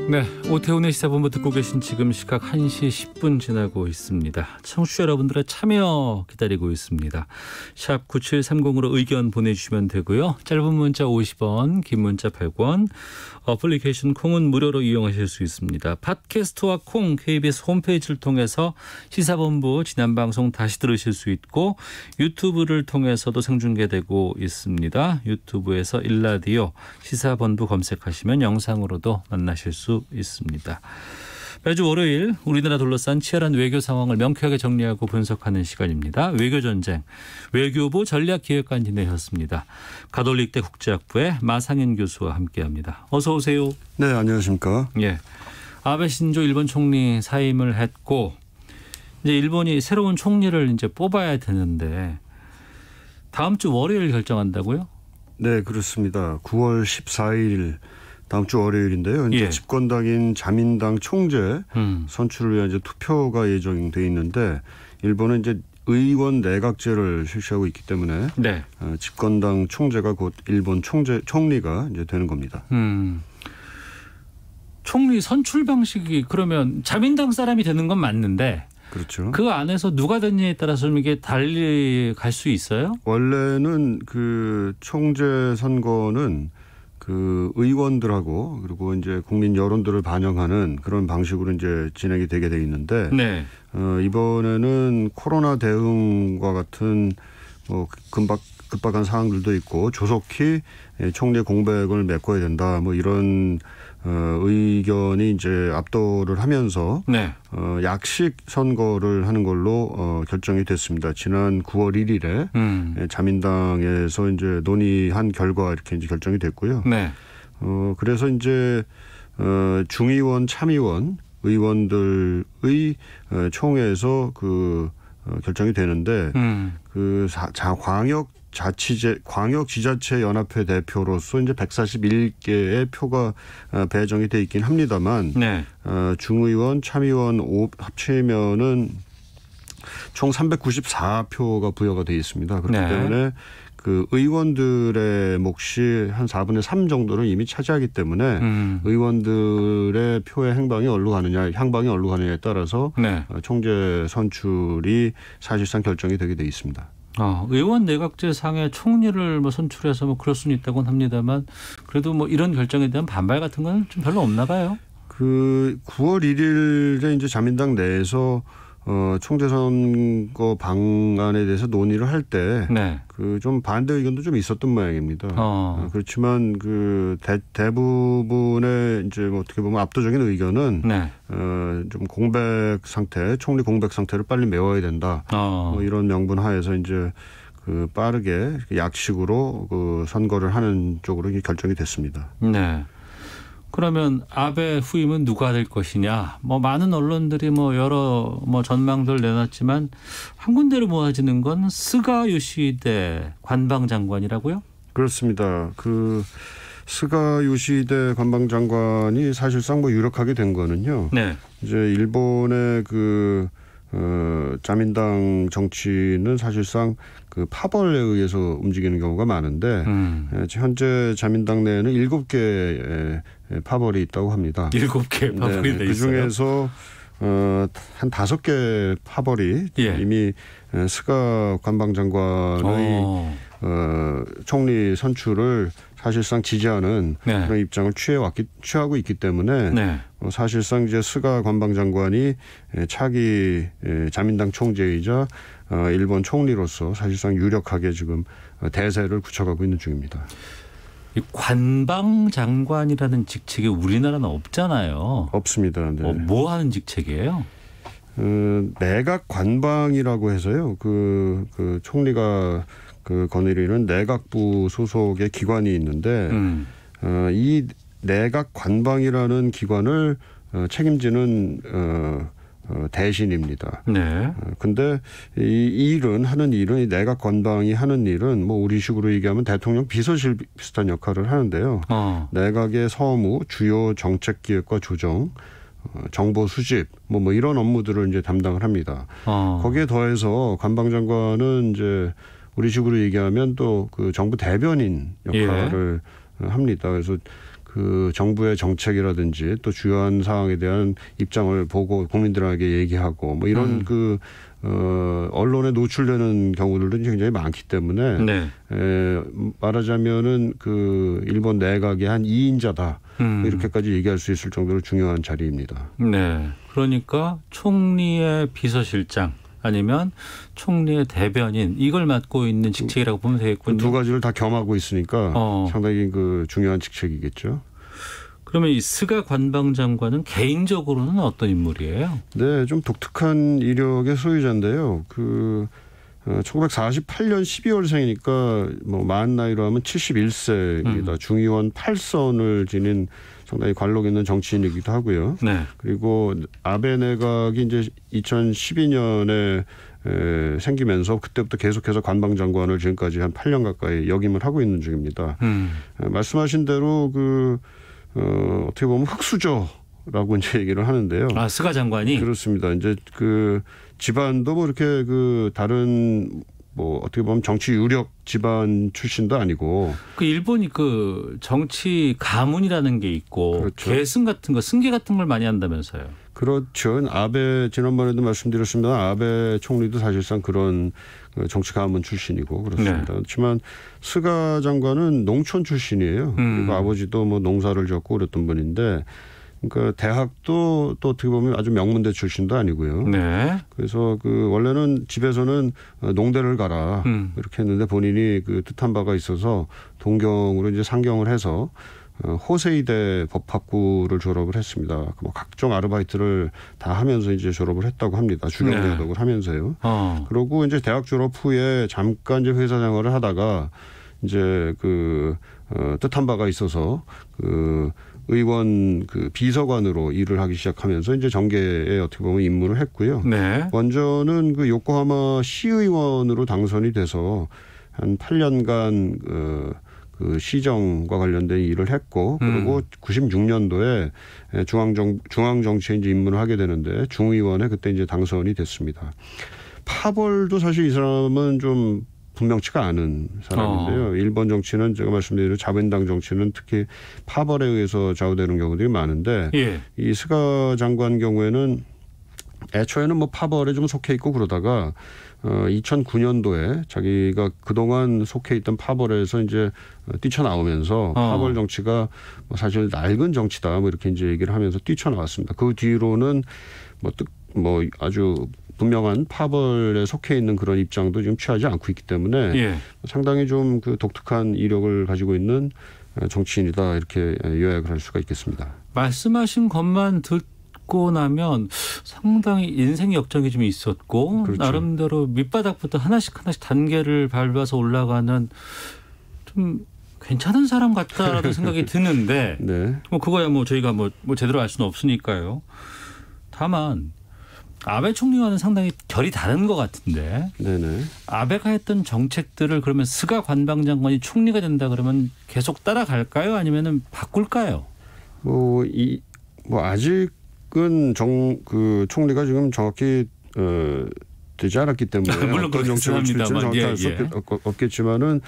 네, 오태훈의 시사본부 듣고 계신 지금 시각 1시 10분 지나고 있습니다. 청취자 여러분들의 참여 기다리고 있습니다. 샵 9730으로 의견 보내주시면 되고요. 짧은 문자 50원, 긴 문자 100원, 어플리케이션 콩은 무료로 이용하실 수 있습니다. 팟캐스트와 콩, KBS 홈페이지를 통해서 시사본부 지난 방송 다시 들으실 수 있고 유튜브를 통해서도 생중계되고 있습니다. 유튜브에서 일라디오 시사본부 검색하시면 영상으로도 만나실 수 있습니다. 매주 월요일 우리나라 둘러싼 치열한 외교 상황을 명쾌하게 정리하고 분석하는 시간입니다. 외교전쟁, 외교부 전략기획관 지내셨습니다. 가톨릭대 국제학부의 마상현 교수와 함께합니다. 어서 오세요. 네, 안녕하십니까. 예, 아베 신조 일본 총리 사임을 했고 이제 일본이 새로운 총리를 이제 뽑아야 되는데 다음 주 월요일 결정한다고요? 네, 그렇습니다. 9월 14일 다음 주 월요일인데요. 이제 예. 집권당인 자민당 총재 선출을 위한 이제 투표가 예정돼 있는데 일본은 이제 의원 내각제를 실시하고 있기 때문에 네. 집권당 총재가 곧 일본 총리가 이제 되는 겁니다. 총리 선출 방식이 그러면 자민당 사람이 되는 건 맞는데 그렇죠. 그 안에서 누가 됐냐에 따라서 이게 달리 갈 수 있어요? 원래는 그 총재 선거는 그 의원들하고 그리고 이제 국민 여론들을 반영하는 그런 방식으로 이제 진행이 되게 돼 있는데 네. 이번에는 코로나 대응과 같은 뭐 급박한 사항들도 있고 조속히 총리 공백을 메꿔야 된다. 뭐 이런 의견이 이제 압도를 하면서 네. 약식 선거를 하는 걸로 결정이 됐습니다. 지난 9월 1일에 자민당에서 이제 논의한 결과 이렇게 이제 결정이 됐고요. 네. 그래서 이제 중의원, 참의원 의원들의 총회에서 그 결정이 되는데 그 광역지자체 연합회 대표로서 이제 141개의 표가 배정이 돼 있긴 합니다만 네. 중의원, 참의원 합치면은 총 394표가 부여가 돼 있습니다. 그렇기 네. 때문에 그 의원들의 몫이 한 4분의 3 정도를 이미 차지하기 때문에 의원들의 표의 향방이 어디로 가느냐에 따라서 네. 총재 선출이 사실상 결정이 되게 돼 있습니다. 의원 내각제 상에 총리를 뭐 선출해서 뭐 그럴 수는 있다고는 합니다만 그래도 뭐 이런 결정에 대한 반발 같은 건 좀 별로 없나 봐요. 그 9월 1일에 이제 자민당 내에서 총재 선거 방안에 대해서 논의를 할 때 네. 그 좀 반대 의견도 좀 있었던 모양입니다. 그렇지만 그 대부분의 이제 뭐 어떻게 보면 압도적인 의견은 네. 좀 총리 공백 상태를 빨리 메워야 된다. 뭐 이런 명분 하에서 이제 그 빠르게 약식으로 그 선거를 하는 쪽으로 결정이 됐습니다. 네. 그러면 아베 후임은 누가 될 것이냐? 뭐 많은 언론들이 뭐 여러 뭐 전망들 내놨지만 한 군데로 모아지는 건 스가 요시히데 관방장관이라고요? 그렇습니다. 그 스가 요시히데 관방장관이 사실상 뭐 유력하게 된 거는요. 네. 이제 일본의 그 자민당 정치는 사실상 그 파벌에 의해서 움직이는 경우가 많은데 현재 자민당 내에는 7개의 파벌이 있다고 합니다. 7개 파벌이 돼 있어요. 그중에서 한 5개 파벌이 이미 스가 관방장관의 총리 선출을 사실상 지지하는 그런 입장을 취하고 있기 때문에 사실상 이제 스가 관방장관이 차기 자민당 총재이자 일본 총리로서 사실상 유력하게 지금 대세를 굳혀가고 있는 중입니다. 이 관방장관이라는 직책이 우리나라는 없잖아요. 없습니다. 네. 뭐 하는 직책이에요? 내각 관방이라고 해서요. 그 총리가 그 거느리는 내각부 소속의 기관이 있는데 이 내각 관방이라는 기관을 책임지는 대신입니다. 네. 근데 이 내각 관방이 하는 일은 뭐 우리식으로 얘기하면 대통령 비서실 비슷한 역할을 하는데요. 내각의 서무, 주요 정책 기획과 조정, 정보 수집 뭐 이런 업무들을 이제 담당을 합니다. 거기에 더해서 관방장관은 이제 우리식으로 얘기하면 또 그 정부 대변인 역할을 합니다. 그래서 그 정부의 정책이라든지 또 주요한 사항에 대한 입장을 보고 국민들에게 얘기하고 뭐 이런 언론에 노출되는 경우들도 굉장히 많기 때문에 네. 말하자면은 그 일본 내각의 한 2인자다 이렇게까지 얘기할 수 있을 정도로 중요한 자리입니다. 네. 그러니까 총리의 비서실장 아니면 총리의 대변인 이걸 맡고 있는 직책이라고 보면 되겠군요. 그 두 가지를 다 겸하고 있으니까 상당히 그 중요한 직책이겠죠. 그러면 이 스가 관방장관은 개인적으로는 어떤 인물이에요? 네, 좀 독특한 이력의 소유자인데요. 1948년 12월생이니까 뭐 만 나이로 하면 71세입니다. 중의원 8선을 지닌 상당히 관록 있는 정치인이기도 하고요. 네. 그리고 아베 내각이 이제 2012년에 생기면서 그때부터 계속해서 관방장관을 지금까지 한 8년 가까이 역임을 하고 있는 중입니다. 말씀하신 대로 어떻게 보면 흑수저라고 이제 얘기를 하는데요. 아, 스가 장관이? 그렇습니다. 이제 그 집안도 뭐 이렇게 그 다른 뭐 어떻게 보면 정치 유력 집안 출신도 아니고. 그 일본이 그 정치 가문이라는 게 있고 그렇죠. 계승 같은 거 승계 같은 걸 많이 한다면서요. 그렇죠. 아베 지난번에도 말씀드렸습니다. 아베 총리도 사실상 그런 정치 가문 출신이고 그렇습니다. 네. 그렇지만 스가 장관은 농촌 출신이에요. 그리고 아버지도 뭐 농사를 짓고 그랬던 분인데 그러니까 대학도 또 어떻게 보면 아주 명문대 출신도 아니고요. 네. 그래서 그 원래는 집에서는 농대를 가라 이렇게 했는데 본인이 그 뜻한 바가 있어서 동경으로 이제 상경을 해서 호세이대 법학부를 졸업을 했습니다. 뭐 각종 아르바이트를 다 하면서 이제 졸업을 했다고 합니다. 주경대학을 네. 하면서요. 그리고 이제 대학 졸업 후에 잠깐 이제 회사 생활을 하다가 이제 뜻한 바가 있어서 의원 비서관으로 일을 하기 시작하면서 이제 정계에 어떻게 보면 입문을 했고요. 네. 먼저는 요코하마 시의원으로 당선이 돼서 한 8년간 시정과 관련된 일을 했고 그리고 96년도에 중앙정치에 이제 입문을 하게 되는데 중의원에 그때 이제 당선이 됐습니다. 파벌도 사실 이 사람은 좀 분명치가 않은 사람인데요. 일본 정치는 제가 말씀드린 대로 자민당 정치는 특히 파벌에 의해서 좌우되는 경우들이 많은데 예. 이 스가 장관 경우에는 애초에는 뭐 파벌에 좀 속해 있고 그러다가 2009년도에 자기가 그동안 속해 있던 파벌에서 이제 뛰쳐나오면서 파벌 정치가 사실 낡은 정치다 뭐 이렇게 이제 얘기를 하면서 뛰쳐나왔습니다. 그 뒤로는 뭐 아주 분명한 파벌에 속해 있는 그런 입장도 지금 취하지 않고 있기 때문에 예. 상당히 좀 독특한 이력을 가지고 있는 정치인이다 이렇게 요약을 할 수가 있겠습니다. 말씀하신 것만 듣고 나면 상당히 인생 역정이 좀 있었고 그렇죠. 나름대로 밑바닥부터 하나씩 단계를 밟아서 올라가는 좀 괜찮은 사람 같다라는 생각이 드는데 네. 뭐 그거야 뭐 저희가 뭐 제대로 알 수는 없으니까요. 다만 아베 총리와는 상당히 결이 다른 것 같은데 네네. 아베가 했던 정책들을 그러면 스가 관방장관이 총리가 된다 그러면 계속 따라갈까요? 아니면은 바꿀까요? 아직은 총리가 지금 정확히 되지 않았기 때문에 물론 어떤 정책을 취할지는 정확히 알 수 없겠지만은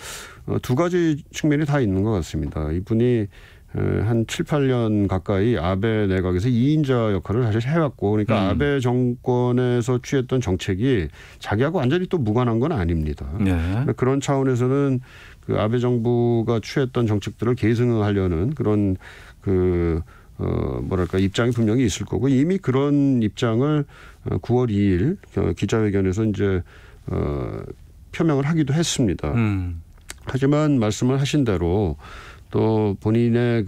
두 가지 측면이 다 있는 것 같습니다. 이분이 한 7, 8년 가까이 아베 내각에서 2인자 역할을 사실 해왔고 그러니까 아베 정권에서 취했던 정책이 자기하고 완전히 또 무관한 건 아닙니다. 네. 그런 차원에서는 그 아베 정부가 취했던 정책들을 계승하려는 그런 입장이 분명히 있을 거고 이미 그런 입장을 9월 2일 기자회견에서 이제 표명을 하기도 했습니다. 하지만 말씀을 하신 대로 또 본인의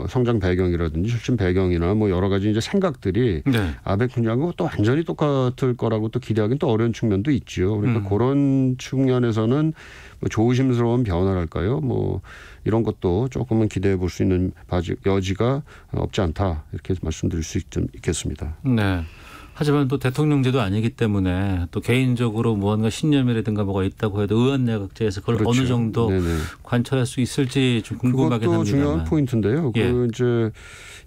성장 배경이라든지 출신 배경이나 뭐 여러 가지 이제 생각들이 네. 아베 군하고 또 완전히 똑같을 거라고 또 기대하기는 또 어려운 측면도 있죠. 그러니까 그런 측면에서는 뭐 조심스러운 변화랄까요? 뭐 이런 것도 조금은 기대해 볼 수 있는 여지가 없지 않다 이렇게 말씀드릴 수 있겠습니다. 네. 하지만 또 대통령제도 아니기 때문에 또 개인적으로 무언가 신념이라든가 뭐가 있다고 해도 의원 내각제에서 그걸 그렇죠. 어느 정도 네네. 관철할 수 있을지 좀 궁금하긴 합니다만. 그것도 중요한 포인트인데요. 예. 이제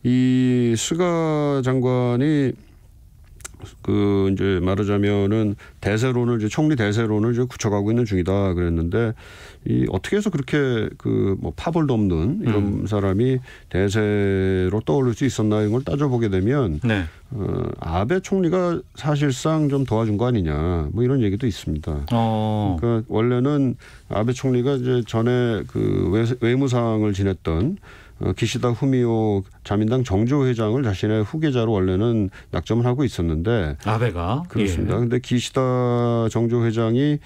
이 스가 장관이 그 이제 말하자면은 대세론을 이제 총리 대세론을 이제 굳혀가고 있는 중이다 그랬는데 이 어떻게 해서 그렇게 그 뭐 파벌도 없는 이런 사람이 대세로 떠오를 수 있었나 이런 걸 따져보게 되면 네. 아베 총리가 사실상 좀 도와준 거 아니냐 뭐 이런 얘기도 있습니다. 그러니까 원래는 아베 총리가 이제 전에 그 외무상을 지냈던 기시다 후미오 자민당 정조 회장을 자신의 후계자로 원래는 낙점을 하고 있었는데 아베가 그렇습니다. 그런데 기시다 정조 회장이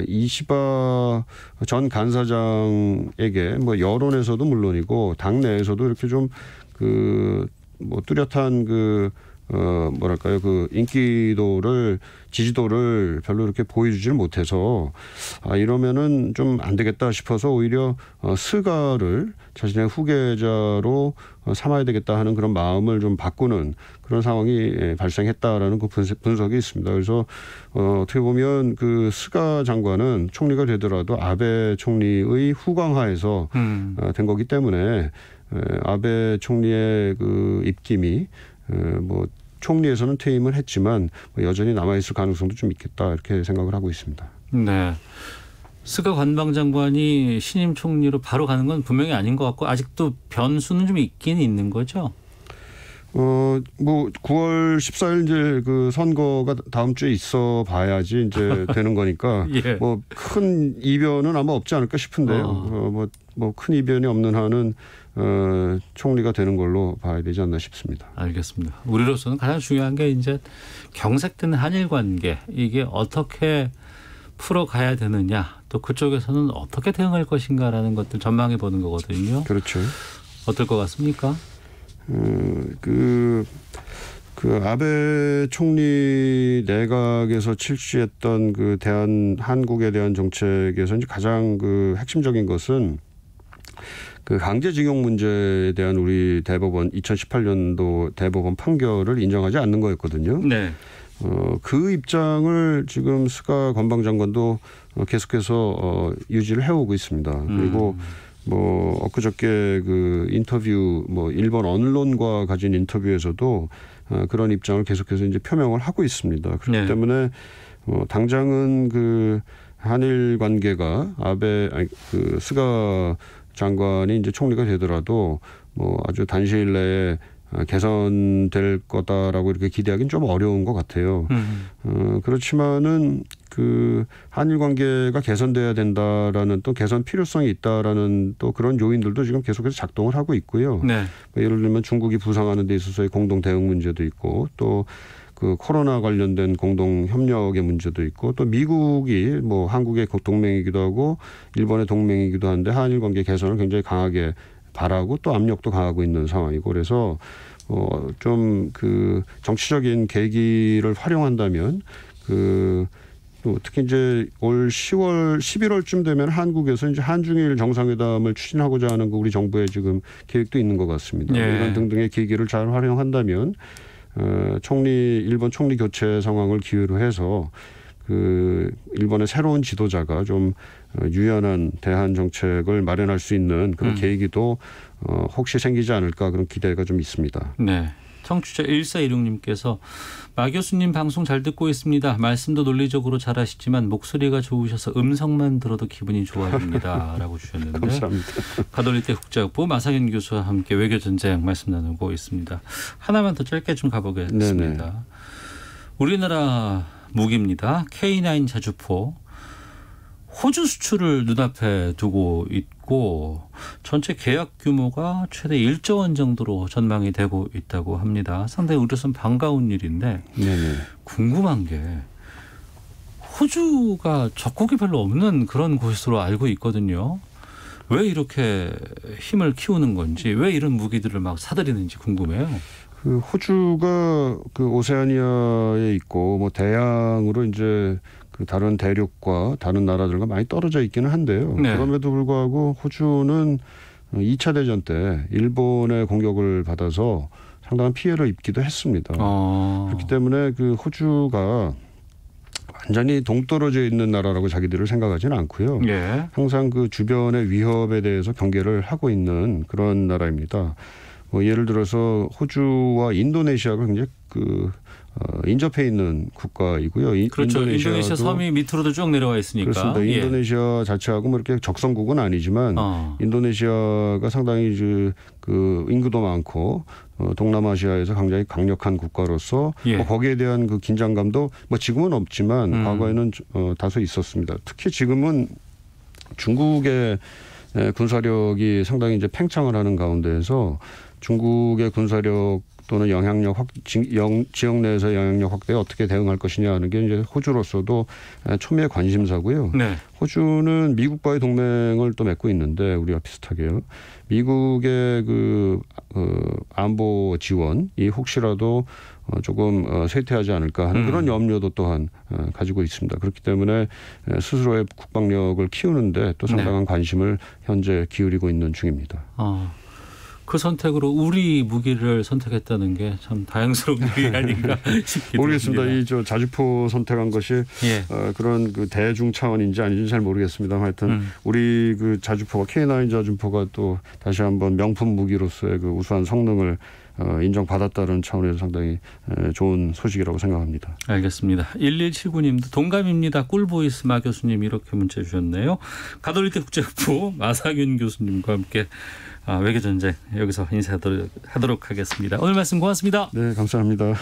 이시바 전 간사장에게 뭐 여론에서도 물론이고 당내에서도 이렇게 좀 그 뭐 뚜렷한 그 뭐랄까요 그 인기도를 지지도를 별로 이렇게 보여주질 못해서 이러면은 좀 안 되겠다 싶어서 오히려 스가를 자신의 후계자로 삼아야 되겠다 하는 그런 마음을 좀 바꾸는 그런 상황이 발생했다라는 그 분석이 있습니다. 그래서 어떻게 보면 그 스가 장관은 총리가 되더라도 아베 총리의 후광하에서 된 거기 때문에 아베 총리의 그 입김이 뭐 총리에서는 퇴임을 했지만 여전히 남아있을 가능성도 좀 있겠다 이렇게 생각을 하고 있습니다. 네. 스가 관방장관이 신임 총리로 바로 가는 건 분명히 아닌 것 같고 아직도 변수는 좀 있긴 있는 거죠. 뭐 9월 14일 이제 그 선거가 다음 주에 있어 봐야지 이제 되는 거니까 예. 뭐 큰 이변은 아마 없지 않을까 싶은데요. 뭐 큰 이변이 없는 한은 총리가 되는 걸로 봐야 되지 않나 싶습니다. 알겠습니다. 우리로서는 가장 중요한 게 이제 경색되는 한일 관계 이게 어떻게 풀어가야 되느냐 또 그쪽에서는 어떻게 대응할 것인가라는 것들 전망해 보는 거거든요. 그렇죠. 어떨 것 같습니까? 그 아베 총리 내각에서 실시했던 그 한국에 대한 정책에서 이제 가장 그 핵심적인 것은 그 강제징용 문제에 대한 우리 대법원 2018년도 대법원 판결을 인정하지 않는 거였거든요. 네. 그 입장을 지금 스가 관방장관도 계속해서 유지를 해오고 있습니다. 그리고 뭐 엊그저께 그 인터뷰 뭐 일본 언론과 가진 인터뷰에서도 그런 입장을 계속해서 이제 표명을 하고 있습니다. 그렇기 네. 때문에 당장은 그 한일 관계가 그 스가 장관이 이제 총리가 되더라도 뭐 아주 단시일 내에 개선될 거다라고 이렇게 기대하기는 좀 어려운 것 같아요. 그렇지만은 그 한일 관계가 개선돼야 된다라는 또 개선 필요성이 있다라는 또 그런 요인들도 지금 계속해서 작동을 하고 있고요. 네. 예를 들면 중국이 부상하는 데 있어서의 공동 대응 문제도 있고 또 그 코로나 관련된 공동 협력의 문제도 있고 또 미국이 뭐 한국의 동맹이기도 하고 일본의 동맹이기도 한데 한일 관계 개선을 굉장히 강하게 바라고 또 압력도 가하고 있는 상황이고 그래서 좀 그 정치적인 계기를 활용한다면 특히 이제 올 11월쯤 되면 한국에서 이제 한중일 정상회담을 추진하고자 하는 우리 정부의 지금 계획도 있는 것 같습니다. 네. 이런 등등의 계기를 잘 활용한다면 일본 총리 교체 상황을 기회로 해서 그 일본의 새로운 지도자가 좀 유연한 대한 정책을 마련할 수 있는 그런 계기도 혹시 생기지 않을까 그런 기대가 좀 있습니다. 네. 청취자 1416님께서 마 교수님 방송 잘 듣고 있습니다. 말씀도 논리적으로 잘하시지만 목소리가 좋으셔서 음성만 들어도 기분이 좋아집니다. 라고 주셨는데 감사합니다. 가톨릭대 국제학부 마상현 교수와 함께 외교전쟁 말씀 나누고 있습니다. 하나만 더 짧게 좀 가보겠습니다. 네네. 우리나라 무기입니다. K9 자주포. 호주 수출을 눈앞에 두고 있고 전체 계약 규모가 최대 1조 원 정도로 전망이 되고 있다고 합니다. 상당히 우려선 반가운 일인데 네네. 궁금한 게 호주가 적국이 별로 없는 그런 곳으로 알고 있거든요. 왜 이렇게 힘을 키우는 건지 왜 이런 무기들을 막 사들이는지 궁금해요. 그 호주가 그 오세아니아에 있고 뭐 대양으로 이제 그 다른 대륙과 다른 나라들과 많이 떨어져 있기는 한데요. 네. 그럼에도 불구하고 호주는 2차 대전 때 일본의 공격을 받아서 상당한 피해를 입기도 했습니다. 그렇기 때문에 그 호주가 완전히 동떨어져 있는 나라라고 자기들을 생각하지는 않고요. 예. 항상 그 주변의 위협에 대해서 경계를 하고 있는 그런 나라입니다. 예를 들어서 호주와 인도네시아가 굉장히 그 인접해 있는 국가이고요. 그렇죠. 인도네시아 섬이 밑으로도 쭉 내려와 있으니까. 그렇습니다. 인도네시아 자체하고 뭐 이렇게 적성국은 아니지만 인도네시아가 상당히 그 인구도 많고 동남아시아에서 굉장히 강력한 국가로서 뭐 거기에 대한 그 긴장감도 뭐 지금은 없지만 과거에는 다소 있었습니다. 특히 지금은 중국의 군사력이 상당히 이제 팽창을 하는 가운데에서 중국의 군사력 또는 영향력 지역 내에서 영향력 확대에 어떻게 대응할 것이냐 하는 게 이제 호주로서도 초미의 관심사고요. 네. 호주는 미국과의 동맹을 또 맺고 있는데 우리와 비슷하게요. 미국의 그 안보 지원이 혹시라도 조금 쇠퇴하지 않을까 하는 그런 염려도 또한 가지고 있습니다. 그렇기 때문에 스스로의 국방력을 키우는데 또 상당한 관심을 현재 기울이고 있는 중입니다. 그 선택으로 우리 무기를 선택했다는 게 참 다양스러운 일이 아닌가 싶기도 모르겠습니다. 이 자주포 선택한 것이 그런 그 대중 차원인지 아닌지 잘 모르겠습니다. 하여튼 우리 그 자주포가 K9 자주포가 또 다시 한번 명품 무기로서의 그 우수한 성능을 인정받았다는 차원에서 상당히 좋은 소식이라고 생각합니다. 알겠습니다. 1179님도 동감입니다. 꿀보이스 마 교수님 이렇게 문자 주셨네요. 가톨릭대 국제학부 마사균 교수님과 함께 외교전쟁 여기서 인사하도록 하겠습니다. 오늘 말씀 고맙습니다. 네, 감사합니다.